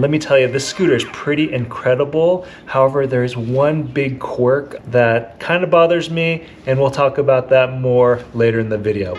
Let me tell you, this scooter is pretty incredible. However, there's one big quirk that kind of bothers me, and we'll talk about that more later in the video.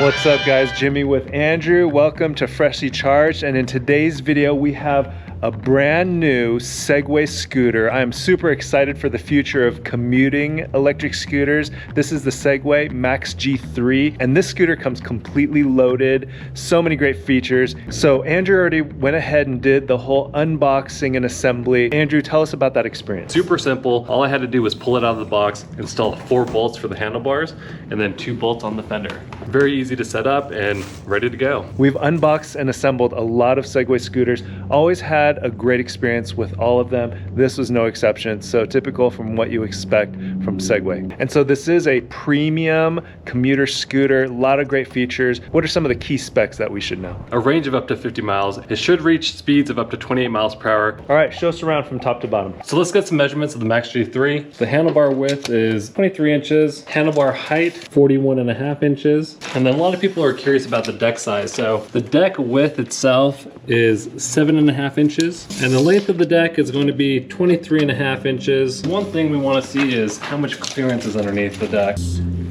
What's up guys, Jimmy with Andrew. Welcome to Freshly Charged, and in today's video we have a brand new Segway scooter. I'm super excited for the future of commuting electric scooters. This is the Segway Max G3, and this scooter comes completely loaded. So many great features. So Andrew already went ahead and did the whole unboxing and assembly. Andrew, tell us about that experience. Super simple. All I had to do was pull it out of the box, install 4 bolts for the handlebars, and then 2 bolts on the fender. Very easy to set up and ready to go. We've unboxed and assembled a lot of Segway scooters. Always had a great experience with all of them. This was no exception. So typical from what you expect from Segway. And so this is a premium commuter scooter, a lot of great features. What are some of the key specs that we should know? A range of up to 50 miles. It should reach speeds of up to 28 miles per hour. All right, show us around from top to bottom. So let's get some measurements of the Max G3. The handlebar width is 23 inches. Handlebar height, 41.5 inches. And then a lot of people are curious about the deck size. So the deck width itself is 7.5 inches. And the length of the deck is going to be 23.5 inches. One thing we want to see is how much clearance is underneath the deck.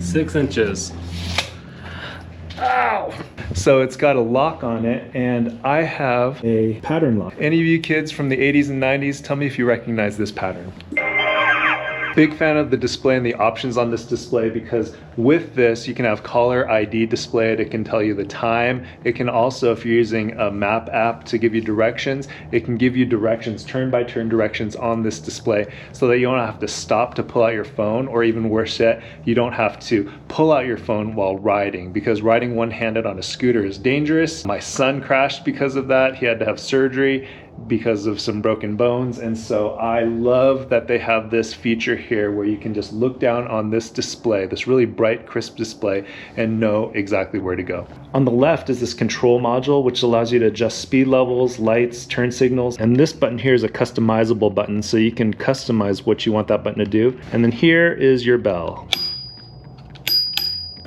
6 inches. Ow! So it's got a lock on it, and I have a pattern lock. Any of you kids from the 80s and 90s, tell me if you recognize this pattern. Big fan of the display and the options on this display, because with this you can have caller ID displayed. It can tell you the time. It can also, if you're using a map app to give you directions, it can give you directions, turn-by-turn directions on this display, so that you don't have to stop to pull out your phone, or even worse yet, you don't have to pull out your phone while riding, because riding one-handed on a scooter is dangerous. My son crashed because of that. He had to have surgery because of some broken bones, and so I love that they have this feature here where you can just look down on this display, this really bright, crisp display, and know exactly where to go. On the left is this control module, which allows you to adjust speed levels, lights, turn signals, and this button here is a customizable button, so you can customize what you want that button to do. And then here is your bell.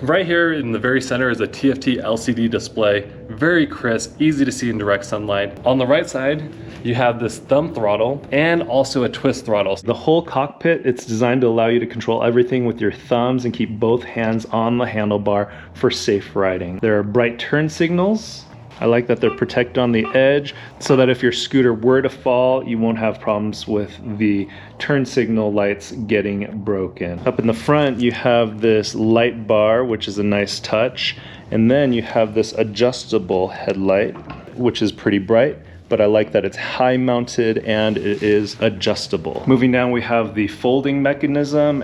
Right here in the very center is a TFT LCD display. Very crisp, easy to see in direct sunlight. On the right side, you have this thumb throttle and also a twist throttle. The whole cockpit, it's designed to allow you to control everything with your thumbs and keep both hands on the handlebar for safe riding. There are bright turn signals. I like that they're protected on the edge, so that if your scooter were to fall, you won't have problems with the turn signal lights getting broken. Up in the front, you have this light bar, which is a nice touch. And then you have this adjustable headlight, which is pretty bright, but I like that it's high mounted and it is adjustable. Moving down, we have the folding mechanism.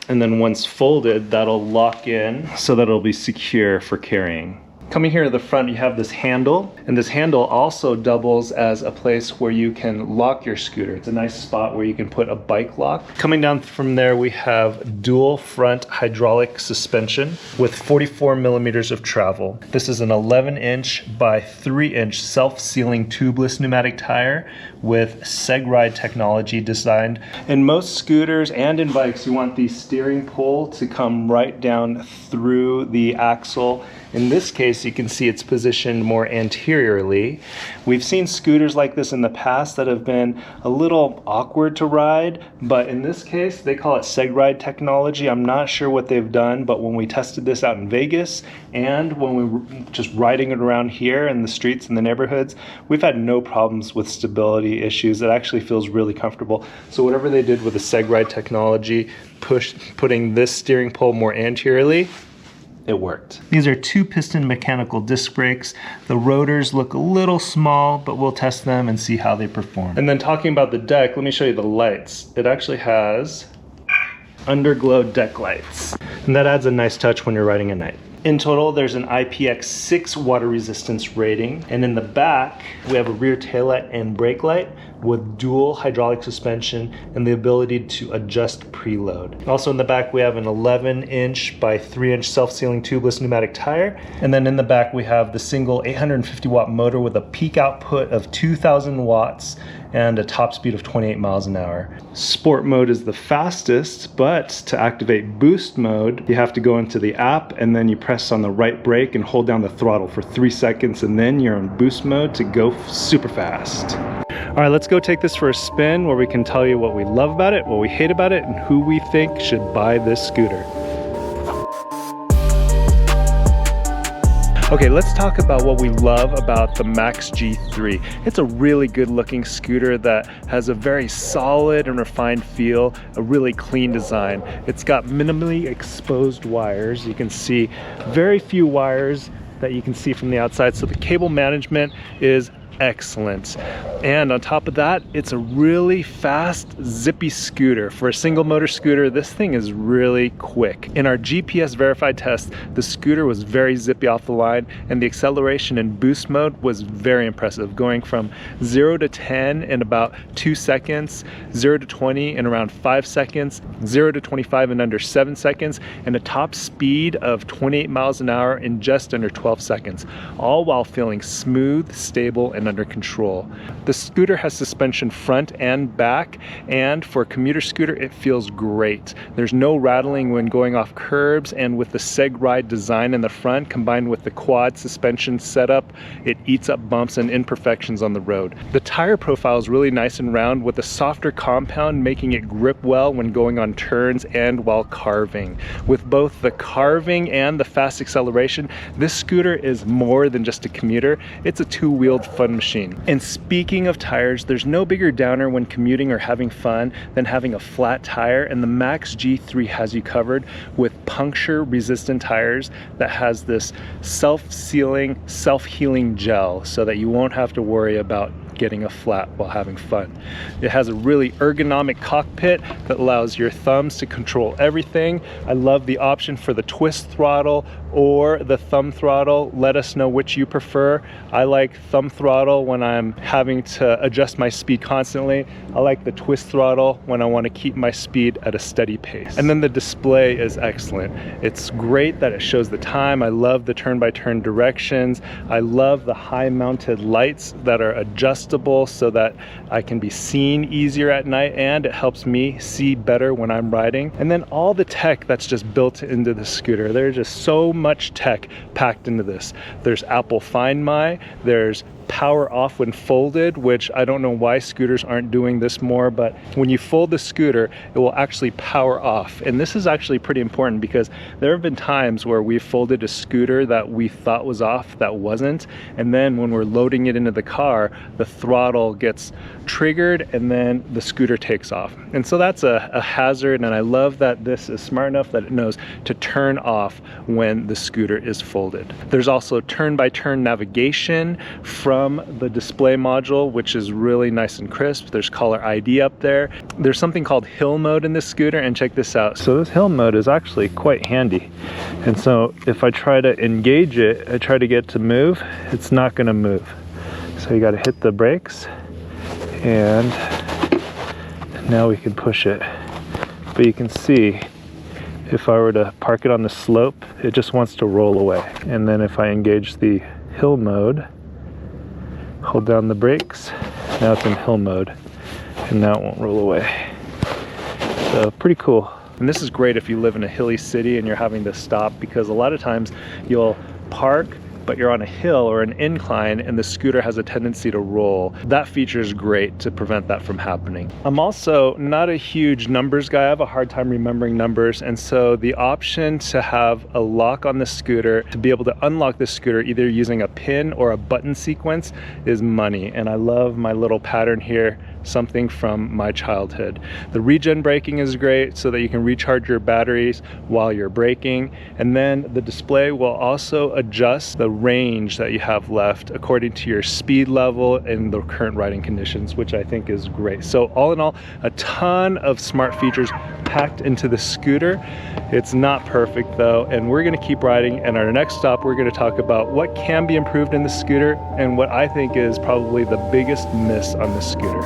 And then once folded, that'll lock in so that it'll be secure for carrying. Coming here to the front, you have this handle, and this handle also doubles as a place where you can lock your scooter. It's a nice spot where you can put a bike lock. Coming down from there, we have dual front hydraulic suspension with 44 millimeters of travel. This is an 11-inch by 3-inch self-sealing tubeless pneumatic tire with Segway technology designed. In most scooters and in bikes, you want the steering pole to come right down through the axle. In this case, you can see it's positioned more anteriorly. We've seen scooters like this in the past that have been a little awkward to ride, but in this case, they call it Segway technology. I'm not sure what they've done, but when we tested this out in Vegas and when we were just riding it around here in the streets and the neighborhoods, we've had no problems with stability issues. It actually feels really comfortable. So whatever they did with the Segway technology, putting this steering pole more anteriorly, it worked. These are 2-piston mechanical disc brakes. The rotors look a little small, but we'll test them and see how they perform. And then talking about the deck, let me show you the lights. It actually has underglow deck lights, and that adds a nice touch when you're riding at night. In total, there's an IPX6 water resistance rating, and in the back, we have a rear taillight and brake light with dual hydraulic suspension and the ability to adjust preload. Also in the back, we have an 11-inch by 3-inch self-sealing tubeless pneumatic tire, and then in the back, we have the single 850-watt motor with a peak output of 2,000 watts and a top speed of 28 miles an hour. Sport mode is the fastest, but to activate boost mode, you have to go into the app and then you press on the right brake and hold down the throttle for 3 seconds, and then you're on boost mode to go super fast. All right, let's go take this for a spin where we can tell you what we love about it, what we hate about it, and who we think should buy this scooter. Okay, let's talk about what we love about the Max G3. It's a really good looking scooter that has a very solid and refined feel, a really clean design. It's got minimally exposed wires. You can see very few wires that you can see from the outside, so the cable management is excellent. And on top of that, it's a really fast, zippy scooter. For a single motor scooter, this thing is really quick. In our GPS verified test, the scooter was very zippy off the line, and the acceleration in boost mode was very impressive, going from 0 to 10 in about 2 seconds, 0 to 20 in around 5 seconds, 0 to 25 in under 7 seconds, and a top speed of 28 miles an hour in just under 12 seconds, all while feeling smooth, stable, and under control. The scooter has suspension front and back, and for a commuter scooter, it feels great. There's no rattling when going off curbs, and with the Segway design in the front combined with the quad suspension setup, it eats up bumps and imperfections on the road. The tire profile is really nice and round with a softer compound, making it grip well when going on turns and while carving. With both the carving and the fast acceleration, this scooter is more than just a commuter. It's a two-wheeled fun machine. And speaking of tires, there's no bigger downer when commuting or having fun than having a flat tire, and the Max G3 has you covered with puncture resistant tires that has this self-sealing, self-healing gel so that you won't have to worry about getting a flat while having fun. It has a really ergonomic cockpit that allows your thumbs to control everything. I love the option for the twist throttle or the thumb throttle. Let us know which you prefer. I like thumb throttle when I'm having to adjust my speed constantly. I like the twist throttle when I want to keep my speed at a steady pace. And then the display is excellent. It's great that it shows the time. I love the turn-by-turn directions. I love the high mounted lights that are adjustable so that I can be seen easier at night, and it helps me see better when I'm riding. And then all the tech that's just built into the scooter. There's just so much tech packed into this. There's Apple Find My, there's power off when folded, which I don't know why scooters aren't doing this more, but when you fold the scooter, it will actually power off. And this is actually pretty important because there have been times where we've folded a scooter that we thought was off that wasn't, and then when we're loading it into the car, the throttle gets triggered and then the scooter takes off. And so that's a hazard, and I love that this is smart enough that it knows to turn off when the scooter is folded. There's also turn-by-turn navigation from the display module, which is really nice and crisp. There's caller ID up there. There's something called hill mode in this scooter, and check this out. So this hill mode is actually quite handy. And so if I try to engage it, I try to get it to move, it's not gonna move. So you gotta hit the brakes, and now we can push it. But you can see, if I were to park it on the slope, it just wants to roll away. And then if I engage the hill mode, hold down the brakes, now it's in hill mode, and now it won't roll away. So pretty cool. And this is great if you live in a hilly city and you're having to stop, because a lot of times you'll park but you're on a hill or an incline and the scooter has a tendency to roll. That feature is great to prevent that from happening. I'm also not a huge numbers guy. I have a hard time remembering numbers, and so the option to have a lock on the scooter, to be able to unlock the scooter either using a pin or a button sequence, is money. And I love my little pattern here, something from my childhood. The regen braking is great so that you can recharge your batteries while you're braking, and then the display will also adjust the range that you have left according to your speed level and the current riding conditions, which I think is great. So all in all, a ton of smart features packed into the scooter. It's not perfect though, and we're going to keep riding, and our next stop we're going to talk about what can be improved in the scooter and what I think is probably the biggest miss on the scooter.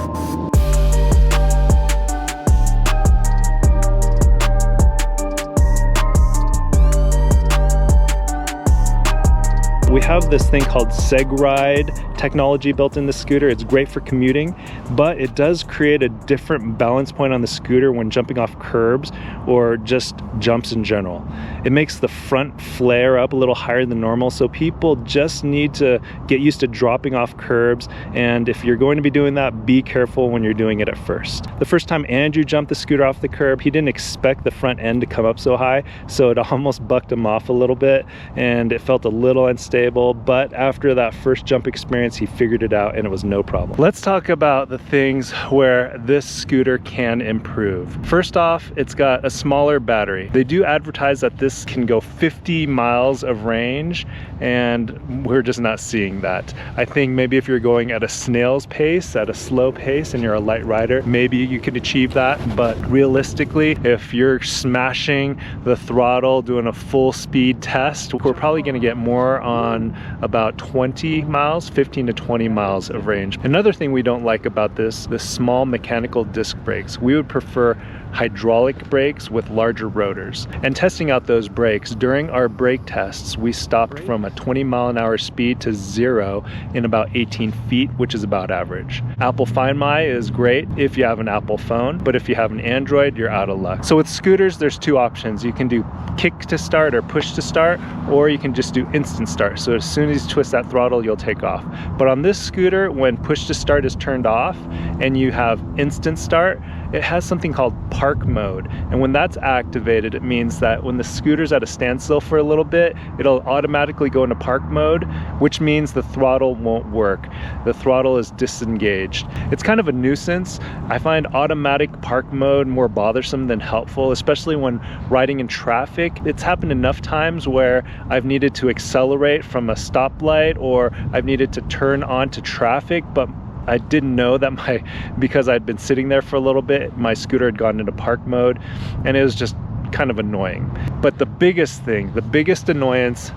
We have this thing called Segway technology built in the scooter. It's great for commuting, but it does create a different balance point on the scooter when jumping off curbs or just jumps in general. It makes the front flare up a little higher than normal, so people just need to get used to dropping off curbs, and if you're going to be doing that, be careful when you're doing it at first. The first time Andrew jumped the scooter off the curb, he didn't expect the front end to come up so high, so it almost bucked him off a little bit and it felt a little unstable, but after that first jump experience, he figured it out and it was no problem. Let's talk about the things where this scooter can improve. First off, it's got a smaller battery. They do advertise that this can go 50 miles of range, and we're just not seeing that. I think maybe if you're going at a snail's pace, at a slow pace, and you're a light rider, maybe you could achieve that, but realistically, if you're smashing the throttle, doing a full speed test, we're probably gonna get more on about 20 miles, 15 to 20 miles of range. Another thing we don't like about this, the small mechanical disc brakes. We would prefer hydraulic brakes with larger rotors. And testing out those brakes, during our brake tests, we stopped from a 20-mile-an-hour speed to 0 in about 18 feet, which is about average. Apple Find My is great if you have an Apple phone, but if you have an Android, you're out of luck. So with scooters, there's two options. You can do kick to start or push to start, or you can just do instant start. So as soon as you twist that throttle, you'll take off. But on this scooter, when push to start is turned off and you have instant start, it has something called park mode, and when that's activated, it means that when the scooter's at a standstill for a little bit, it'll automatically go into park mode, which means the throttle won't work. The throttle is disengaged. It's kind of a nuisance. I find automatic park mode more bothersome than helpful, especially when riding in traffic. It's happened enough times where I've needed to accelerate from a stoplight or I've needed to turn onto traffic, but I didn't know that because I'd been sitting there for a little bit, my scooter had gone into park mode, and it was just kind of annoying. But the biggest thing, the biggest annoyance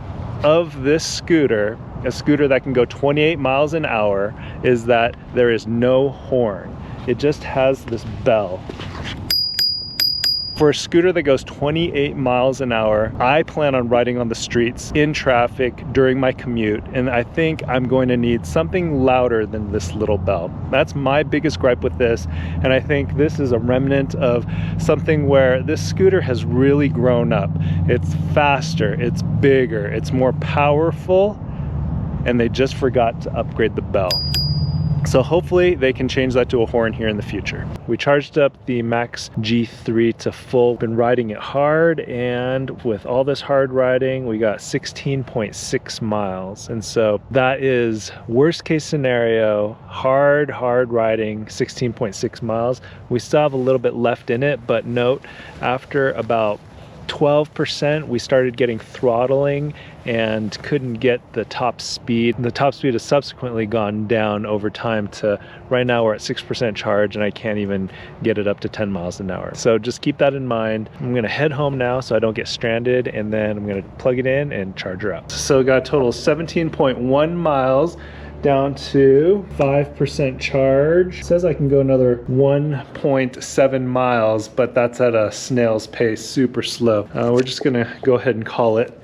of this scooter, a scooter that can go 28 miles an hour, is that there is no horn. It just has this bell. For a scooter that goes 28 miles an hour, I plan on riding on the streets in traffic during my commute, and I think I'm going to need something louder than this little bell. That's my biggest gripe with this, and I think this is a remnant of something where this scooter has really grown up. It's faster, it's bigger, it's more powerful, and they just forgot to upgrade the bell. So hopefully they can change that to a horn here in the future. We charged up the Max G3 to full, been riding it hard, and with all this hard riding, we got 16.6 miles. And so that is worst case scenario, hard riding, 16.6 miles. We still have a little bit left in it, but note, after about 12%, we started getting throttling and couldn't get the top speed. The top speed has subsequently gone down over time to right now we're at 6% charge, and I can't even get it up to 10 miles an hour. So just keep that in mind. I'm gonna head home now so I don't get stranded, and then I'm gonna plug it in and charge her up. So we got a total of 17.1 miles. Down to 5% charge. It says I can go another 1.7 miles, but that's at a snail's pace, super slow. We're just gonna go ahead and call it,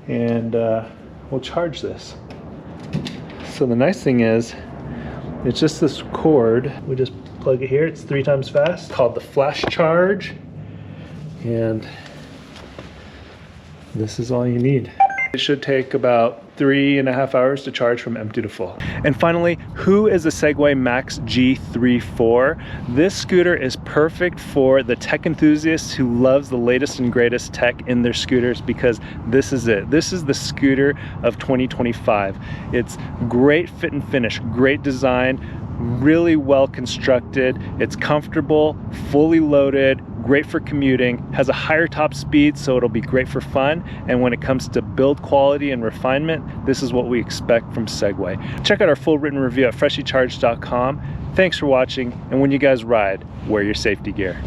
and we'll charge this. So the nice thing is, it's just this cord. We just plug it here. It's 3 times fast, called the flash charge, and this is all you need. It should take about 3.5 hours to charge from empty to full. And finally, who is the Segway Max G3 for? This scooter is perfect for the tech enthusiasts who loves the latest and greatest tech in their scooters, because this is it. This is the scooter of 2025. It's great fit and finish, great design, really well constructed. It's comfortable, fully loaded, great for commuting, has a higher top speed, so it'll be great for fun. And when it comes to build quality and refinement, this is what we expect from Segway. Check out our full written review at freshlycharged.com. Thanks for watching, and when you guys ride, wear your safety gear.